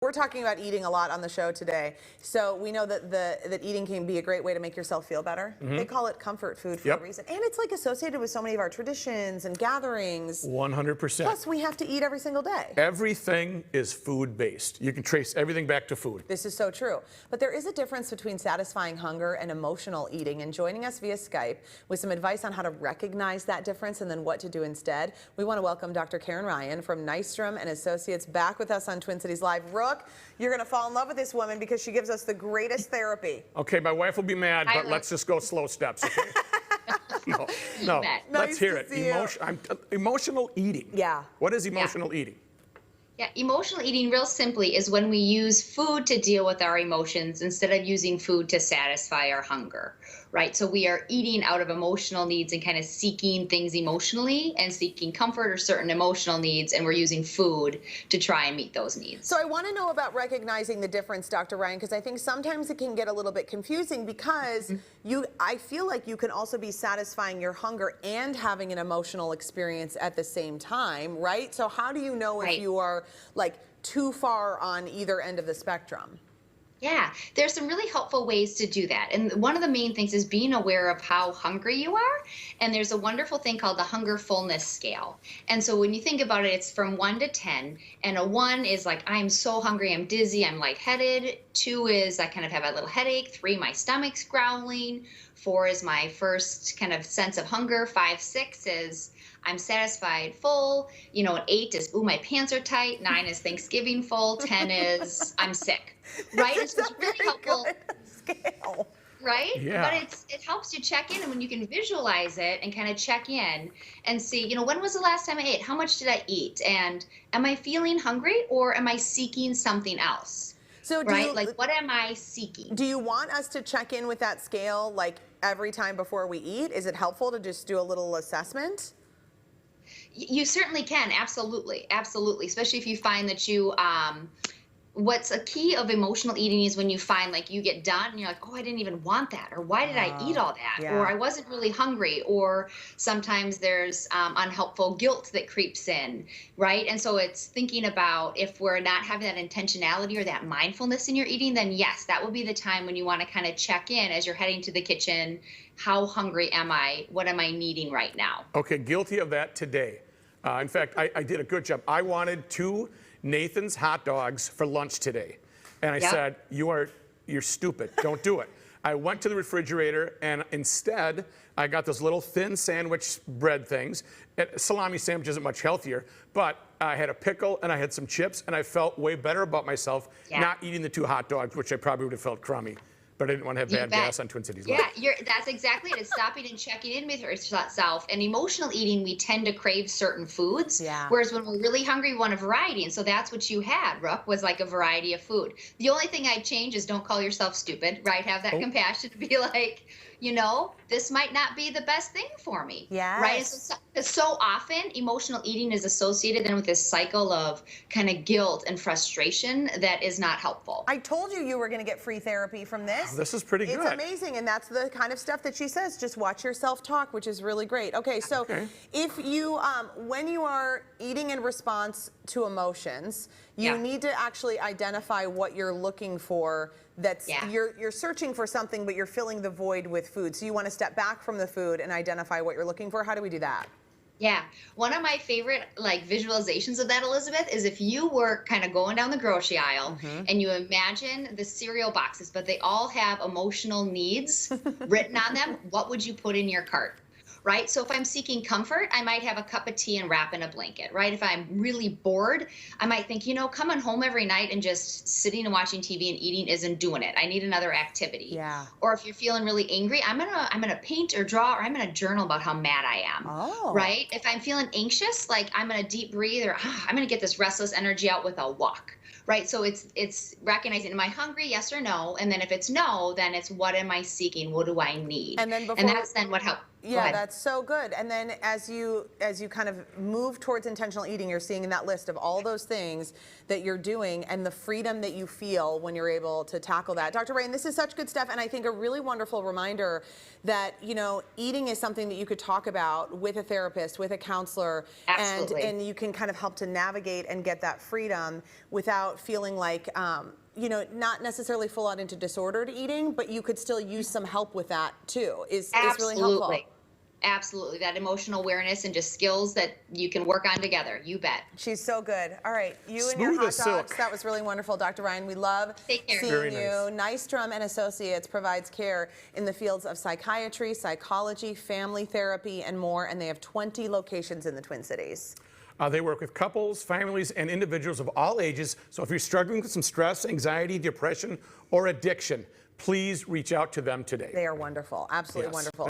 We're talking about eating a lot on the show today. So we know that that eating can be a great way to make yourself feel better. They call it comfort food for a reason. And it's like associated with so many of our traditions and gatherings. 100%. Plus we have to eat every single day. Everything is food-based. You can trace everything back to food. This is so true. But there is a difference between satisfying hunger and emotional eating. And joining us via Skype with some advice on how to recognize that difference and then what to do instead, we want to welcome Dr. Karin Ryan from Nystrom and Associates back with us on Twin Cities Live. You're going to fall in love with this woman because she gives us the greatest therapy. Okay, my wife will be mad, but let's just go slow steps, okay? No, let's hear it. Emotional eating. Yeah. What is emotional eating? Yeah, emotional eating, real simply, is when we use food to deal with our emotions instead of using food to satisfy our hunger, right? So we are eating out of emotional needs and kind of seeking things emotionally and seeking comfort or certain emotional needs, and we're using food to try and meet those needs. So I want to know about recognizing the difference, Dr. Ryan, because I think sometimes it can get a little bit confusing because I feel like you can also be satisfying your hunger and having an emotional experience at the same time, right? So how do you know if you are like too far on either end of the spectrum? Yeah, there's some really helpful ways to do that. And one of the main things is being aware of how hungry you are. And there's a wonderful thing called the hunger fullness scale. And so when you think about it, it's from 1 to 10. And a 1 is like, I'm so hungry, I'm dizzy, I'm lightheaded. 2 is I kind of have a little headache. 3, my stomach's growling. 4 is my first kind of sense of hunger. 5, 6 is I'm satisfied, full. You know, an 8 is, ooh, my pants are tight. 9 is Thanksgiving full. 10 is I'm sick. Right? It's a really helpful scale. Right? Yeah. But it helps you check in, and when you can visualize it and kind of check in and see, you know, when was the last time I ate? How much did I eat? And am I feeling hungry or am I seeking something else? So like, what am I seeking? Do you want us to check in with that scale like every time before we eat? Is it helpful to just do a little assessment? You certainly can. Absolutely. Absolutely. Especially if you find that you, what's a key of emotional eating is when you find like you get done and you're like, oh, I didn't even want that. Or why did I eat all that? Yeah. Or I wasn't really hungry. Or sometimes there's unhelpful guilt that creeps in, right? And so it's thinking about if we're not having that intentionality or that mindfulness in your eating, then yes, that will be the time when you want to kind of check in as you're heading to the kitchen. How hungry am I? What am I needing right now? Okay, guilty of that today. In fact, I did a good job. I wanted 2 Nathan's hot dogs for lunch today. And I said, you're stupid, don't do it. I went to the refrigerator and instead I got those little thin sandwich bread things. Salami sandwich isn't much healthier, but I had a pickle and I had some chips and I felt way better about myself not eating the 2 hot dogs, which I probably would have felt crummy. But I didn't want to have bad gas on Twin Cities Live. Yeah, that's exactly it. It's stopping and checking in with yourself. And emotional eating, we tend to crave certain foods. Yeah. Whereas when we're really hungry, we want a variety. And so that's what you had, Rook, was like a variety of food. The only thing I'd change is don't call yourself stupid, right? Have that compassion to be like, you know, this might not be the best thing for me. Yes. Right? So often emotional eating is associated then with this cycle of kind of guilt and frustration that is not helpful. I told you were going to get free therapy from this. This is pretty good. It's amazing, and that's the kind of stuff that she says. Just watch yourself talk, which is really great. Okay, so if you, when you are eating in response to emotions, you need to actually identify what you're looking for. That's you're searching for something, but you're filling the void with food. So you want to step back from the food and identify what you're looking for. How do we do that? Yeah, one of my favorite like visualizations of that, Elizabeth, is if you were kind of going down the grocery aisle and you imagine the cereal boxes, but they all have emotional needs written on them. What would you put in your cart? Right? So if I'm seeking comfort, I might have a cup of tea and wrap in a blanket, right? If I'm really bored, I might think, you know, coming home every night and just sitting and watching TV and eating isn't doing it. I need another activity. Yeah. Or if you're feeling really angry, I'm gonna paint or draw, or I'm gonna journal about how mad I am. Oh. Right? If I'm feeling anxious, like I'm gonna deep breathe, or I'm gonna get this restless energy out with a walk. Right? So it's recognizing, am I hungry? Yes or no? And then if it's no, then it's what am I seeking? What do I need? And then and that's then what helps. Yeah, that's so good. And then as you kind of move towards intentional eating, you're seeing in that list of all those things that you're doing and the freedom that you feel when you're able to tackle that. Dr. Ryan, this is such good stuff, and I think a really wonderful reminder that, you know, eating is something that you could talk about with a therapist, with a counselor, and you can kind of help to navigate and get that freedom without feeling like you know, not necessarily full out into disordered eating, but you could still use some help with that too. Is really helpful. Absolutely. That emotional awareness and just skills that you can work on together. You bet. She's so good. All right. You and your hot dogs. That was really wonderful, Dr. Ryan. We love seeing you. Nystrom and Associates provides care in the fields of psychiatry, psychology, family therapy, and more. And they have 20 locations in the Twin Cities. They work with couples, families, and individuals of all ages. So if you're struggling with some stress, anxiety, depression, or addiction, please reach out to them today. They are wonderful. Absolutely wonderful.